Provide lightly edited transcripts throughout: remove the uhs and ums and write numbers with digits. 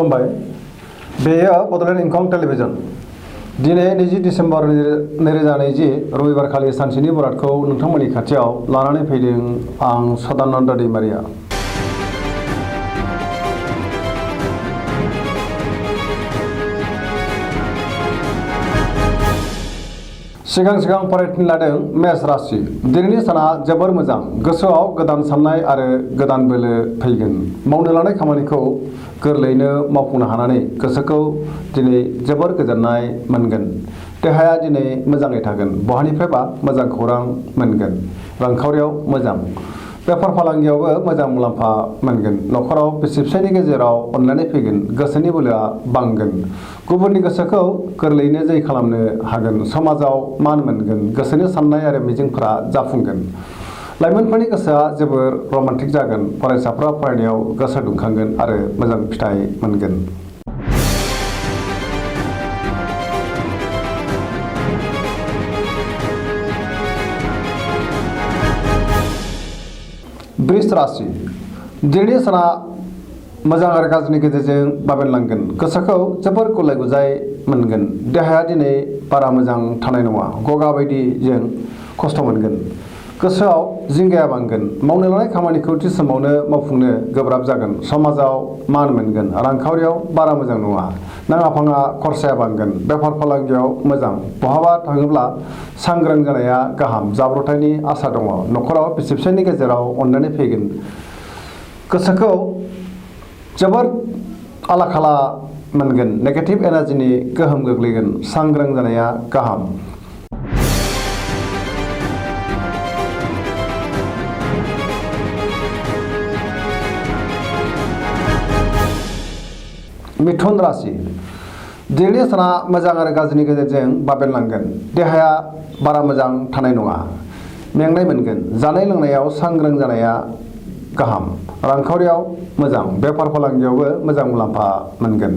खुलुमबाय। बेयो बड'लेण्ड इंखं टेलिभिजन। दिनै 20 डिसेम्बर 2020 रबिबारखालि सानसेनि बरादखौ नोंथांमोननि खाथियाव लानानै फैदों आं सदानन्द दैमारिया। सिगां फरायथिं लादों मेष राशि। दिनैनि साना जोबोर मोजां। गोसोआव गोदान साननाय आरो गोदान बोलो फैगोन। मावनो लानाय खामानिखौ गोरलैयैनो मावफुंनो हानानै गोसोखौ दिनै जोबोर गोजोननाय मोनगोन। देहाया दिनै मोजाङै थागोन। बहानिफ्रायबा मोजां खौरां मोनगोन। रांखावरियाव मोजां। बेफार फालांगियावबो मोजां मुलाम्फा मोनगोन। न'खराव बिसि फिसायनि गेजेराव अनलायनाय फैगोन। गोसोनि बोलोआ बांगोन। गुबुननि गोसोखौ गोरलैयैनो जै खालामनो हागोन। समाजाव मान मोनगोन। गोसोनि साननाय आरो मिजिंफोरा जाफुंगोन। लाइमोनफोरनि गोसोआ जोबोर रमान्टिक जागोन। फरायसाफ्रा फरायनायाव गोसो दुंखांगोन आरो मोजां फिथाइ मोनगोन। वृष राशि। दिनैनि साना मोजां आरो गाज्रिनि गेजेरजों बाबेनलांगोन। गोसोखौ जोबोर गुलाय गुजाय मोनगोन। देहाया दिनै बारा मोजां थानाय नङा। गगा बायदिजों खस्थ' मोनगोन। गोसोआव जिंगाया बांगोन। मावनो लानाय खामानिखौ थि समावनो मावफुंनो गोब्राब जागोन। समाजाव मान मोनगोन। रांखावरियाव बारा मोजां नङा। नाङा फाङा खरसाया बांगोन। बेफार फालांगियाव मोजां। बहाबा थाङोब्ला सांग्रां जानाया गाहाम। जाब्रबथायनि आसा दङ। न'खराव बिसि फिसायनि गेजेराव अनलायनाय फैगोन। गोसोखौ जोबोर आला खाला मोनगोन। नेगेटिभ एनार्जिनि गोहोम गोग्लैगोन। सांग्रां जानाया गाहाम। मिथुन राशि। दिनैनि साना मोजां आरो गाज्रिनि गेजेरजों बाबेनलांगोन। देहाया बारा मोजां थानाय नङा। मेंनाय मोनगोन। जानाय लोंनायाव सांग्रां जानाया गाहाम। रांखावरियाव मोजां। बेफार फालांगियावबो मोजां मुलाम्फा मोनगोन।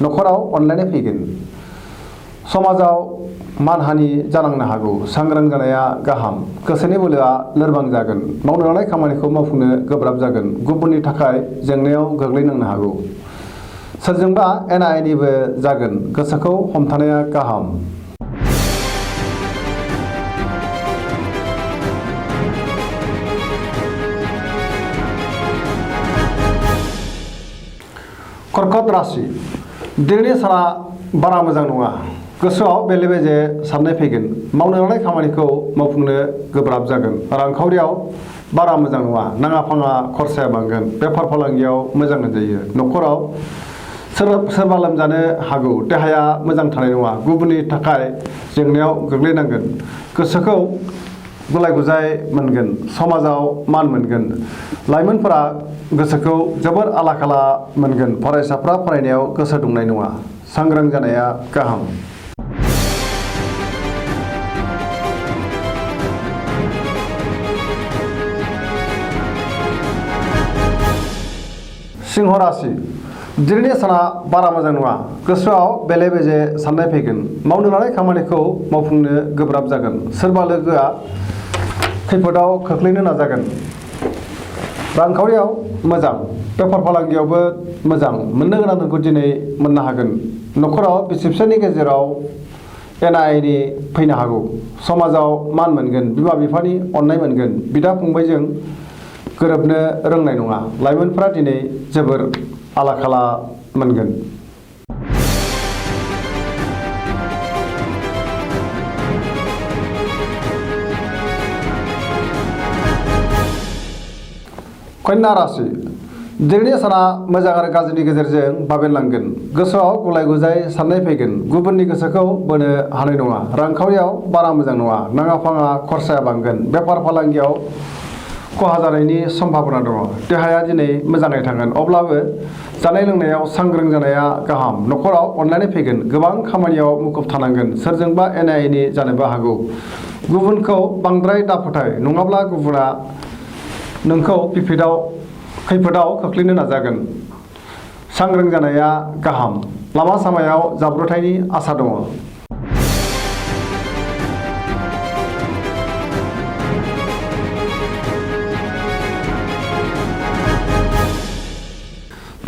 न'खराव अनलायनाय फैगोन। समाजाव मानहानि जानांनो हागौ। सांग्रां जानाया गाहाम। गोसोनि बोलोआ लोरबां जागोन। मावनो लानाय खामानिखौ मावफुंनो गोब्राब जागोन। गुबुननि थाखाय जेंनायाव गोग्लैनांनो हागौ। सोरजोंबा एना एनिबो जागोन। गोसोखौ हमथानाया गाहाम। कर्कट राशि। दिनैनि साना बारा मोजां नङा। गोसोआव बेले बेजे साननाय फैगोन। मावनो लानाय खामानिखौ मावफुंनो गोब्राब जागोन। रांखावरियाव बारा मोजां नङा। नाङा फाङा खरसाया बांगोन। बेफार फालांगियाव मोजां होनजायो। न'खराव सोरबा लोमजानो हागौ। देहाया मोजां थानाय नङा। गुबुननि थाखाय जेंनायाव गोग्लैनांगोन। गोसोखौ गुलाय गुजाय मोनगोन। समाजाव मान मोनगोन। लाइमोनफोरा गोसोखौ जोबोर आला खाला मोनगोन। फरायसाफ्रा फरायनायाव गोसो दुंनाय नङा। सांग्रां जानाया गाहाम। सिंह राशि। दिनैनि साना बारा मोजां नङा। गोसोआव बेले बेजे साननाय फैगोन। मावनो लानाय खामानिखौ मावफुंनो गोब्राब जागोन। सोरबा लोगोआ खैफोदाव खोख्लैनो नाजागोन। रांखावरियाव मोजां। बेफार फालांगियावबो मोजां। मोननो गोनांफोरखौ दिनै मोननो हागोन। न'खराव बिसि फिसायनि गेजेराव एना एनि फैनो हागौ। समाजाव मान मोनगोन। बिमा बिफानि अननाय मोनगोन। बिदा फंबायजों गोरोबनो रोंनाय नङा। लाइमोनफ्रा दिनै जोबोर आला खाला मोनगोन। कन्या राशि। दिनैनि साना मोजां आरो गाज्रिनि गेजेरजों बाबेनलांगोन। गोसोआव गुलाय गुजाय साननाय फैगोन। गुबुननि गोसोखौ बोनो हानाय नङा। रांखावरियाव बारा मोजां नङा। नाङा फाङा खरसाया बांगोन। बेफार फालांगियाव खहा जानायनि सम्भाबना दङ। देहाया दिनै मोजाङै थागोन। अब्लाबो जानाय लोंनायाव सांग्रां जानाया गाहाम। न'खराव अनलायनाय फैगोन। गोबां खामानियाव मुखुब थानांगोन। सोरजोंबा एना एनि जानोबो हागौ। गुबुनखौ बांद्राय दाफोथाय। नङाब्ला गुबुना नोंखौ खैफोदाव खोख्लैनो नाजागोन। सांग्रां जानाया गाहाम। लामा सामायाव जाब्रबथायनि आसा दङ।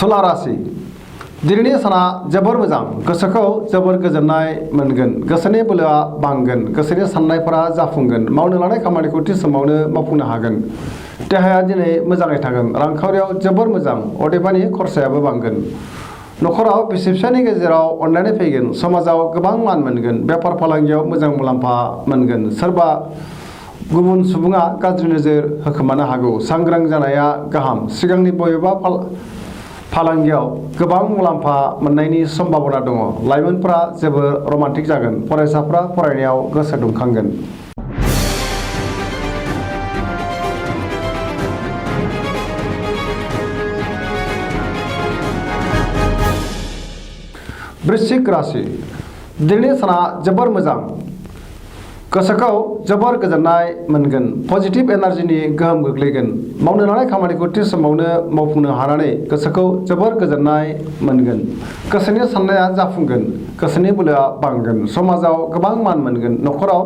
तुला राशि दिनैनि साना जोबोर मोजां गोसोखौ जोबोर गोजोननाय मोनगोन गोसोनि बोलोआ बांगोन गोसोनि साननायफोरा जाफुंगोन मावनो लानाय खामानिखौ थि समावनो मावफुंनो हागोन देहाया दिनै मोजाङै थागोन रांखावरियाव जोबोर मोजां अदेबानि खरसायाबो बांगोन नखराव बिसि फिसायनि गेजेराव अनलायनाय फैगोन समाजाव गोबां मान मोनगोन बेफार फालांगियाव मोजां मुलाम्फा मोनगोन सोरबा गुबुन सुबुङा गाज्रि नोजोर होखोमानो हागौ सांग्रां जानाया गाहाम सिगांनि बबेबा फालांगियाव गोबां मुलाम्फा मोननायनि सम्भावना दङ लाइमोनफोरा जोबोर रमान्टिक जागोन फरायसाफ्रा फरायनायाव गोसो दुंखांगोन वृश्चिक राशि दिनैनि साना जोबोर मोजां गोसोखौ जोबोर गोजोननाय मोनगोन पजिटिभ एनार्जिनि गोहोम गोग्लैगोन मावनो लानाय खामानिखौ थि समावनो मावफुंनो हानानै गोसोखौ जोबोर गोजोननाय मोनगोन गोसोनि साननाया जाफुंगोन गोसोनि बोलोआ बांगोन समाजाव गोबां मान मोनगोन नखराव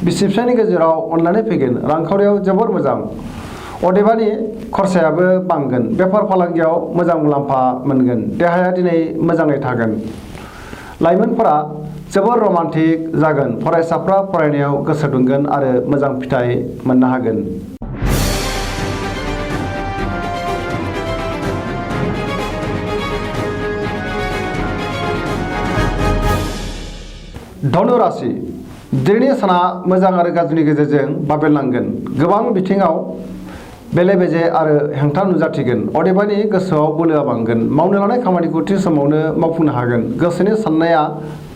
बिसि फिसायनि गेजेराव अनलायनाय फैगोन रांखावरियाव जोबोर मोजां अदेबानि खरसायाबो बांगोन बेफार फालांगियाव मोजां मुलाम्फा मोनगोन देहाया दिनै मोजाङै थागोन लाइमोनफोरा जोबोर रमान्टिक जागोन फरायसाफ्रा फरायनायाव गोसो दुंगोन आरो मोजां फिथाइ मोननो हागोन धनु राशि दिनैनि साना मोजां आरो गाज्रिनि गेजेरजों बाबेरलांगोन गोबां बिथिङाव बेले बेजे आरो हेंथा नुजाथिगोन अदेबानि गोसोआव बोलोआ बांगोन मावनो लानाय खामानिखौ थि समावनो मावफुंनो हागोन गोसोनि साननाया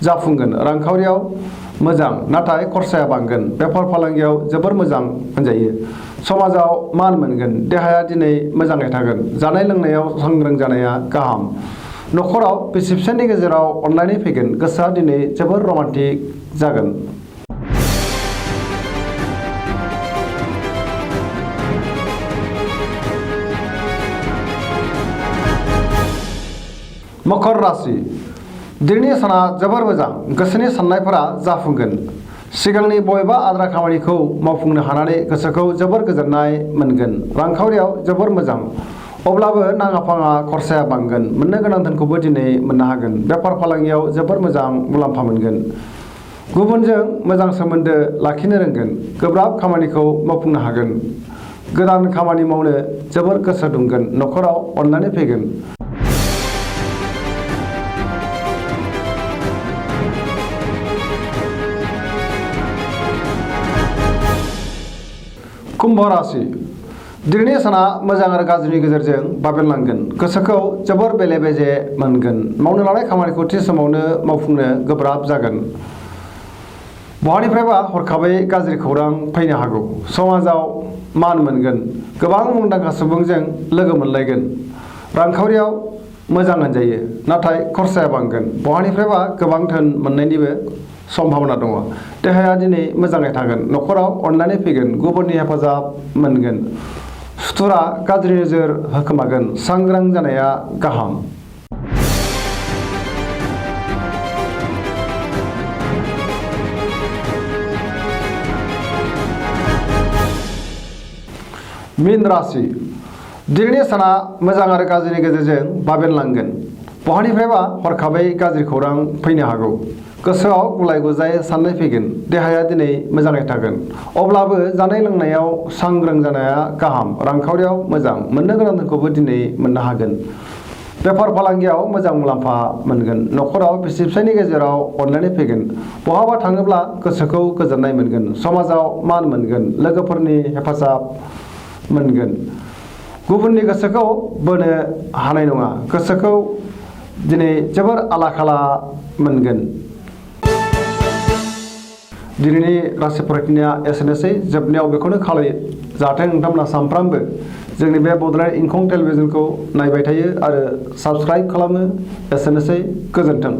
जाफुंगोन रांखावरियाव मोजां नाथाय खरसाया बांगोन बेफार फालांगियाव जोबोर मोजां होनजायो समाजाव मान मोनगोन देहाया दिनै मोजाङै थागोन जानाय लोंनायाव सांग्रां जानाया गाहाम नखराव बिसि फिसायनि गेजेराव अनलायनाय फैगोन गोसोआ दिनै जोबोर रमान्टिक जागोन मकर राशि दिनैनि साना जोबोर मोजां गोसोनि साननायफोरा जाफुंगोन सिगांनि बबेबा आद्रा खामानिखौ मावफुंनो हानानै गोसोखौ जोबोर गोजोननाय मोनगोन रांखावरियाव जोबोर मोजां अब्लाबो नाङा फाङा खरसाया बांगोन मोननो गोनां धोनखौबो दिनै मोननो हागोन बेफार फालांगियाव जोबोर मोजां मुलाम्फा मोनगोन गुबुनजों मोजां सोमोन्दो लाखिनो रोंगोन गोब्राब खामानिखौ मावफुंनो हागोन गोदान खामानि मावनो जोबोर गोसो दुंगोन नखराव अनलायनाय फैगोन कुम्भ राशि दिनैनि साना मोजां आरो गाज्रिनि गेजेरजों बाबेरलांगोन गोसोखौ जोबोर बेले बेजे मोनगोन मावनो लानाय खामानिखौ थि समावनो मावफुंनो गोब्राब जागोन बहानिफ्रायबा हरखाबै गाज्रि खौरां फैनो हागौ समाजाव मान मोनगोन गोबां मुंदांखा सुबुंजों लोगो मोनलायगोन रांखावरियाव मोजां होनजायो नाथाय खरसाया बांगोन बहानिफ्रायबा गोबां धोन मोननायनिबो सम्भावना दङ देहाया दिनै मोजाङै थागोन नखराव अनलायनाय फैगोन गुबुननि हेफाजाब मोनगोन सुथुरा गाज्रि नोजोर होखोमागोन सांग्रां जानाया गाहाम मीन राशि दिनैनि साना मोजां आरो गाज्रिनि गेजेरजों बाबेरलांगोन बहानिफ्रायबा हरखाबै गाज्रि खौरां फैनो हागौ गोसोआव गुलाय गुजाय साननाय फैगोन देहाया दिनै मोजाङै थागोन अब्लाबो जानाय लोंनायाव सांग्रां जानाया गाहाम रांखावरियाव मोजां मोननो गोनां धोनखौबो दिनै मोननो हागोन बेफार फालांगियाव मोजां मुलाम्फा मोनगोन नखराव बिसि फिसायनि गेजेराव अनलायनाय फैगोन बहाबा थाङोब्ला गोसोखौ गोजोननाय मोनगोन समाजाव मान मोनगोन लोगोफोरनि हेफाजाब मोनगोन गुबुननि गोसोखौ बोनो हानाय नङा गोसोखौ दिनै जोबोर आला खाला मोनगोन दिनैनि राशि फरायनाया एसेनोसै जोबनायाव बेखौनो खावलायो जाहाथे नोंथांमोना सानफ्रामबो जोंनि बे बड'लेण्ड इंखं टेलिभिजनखौ नायबाय थायो आरो साबस्क्राइब खालामो एसेनोसै गोजोन्थों।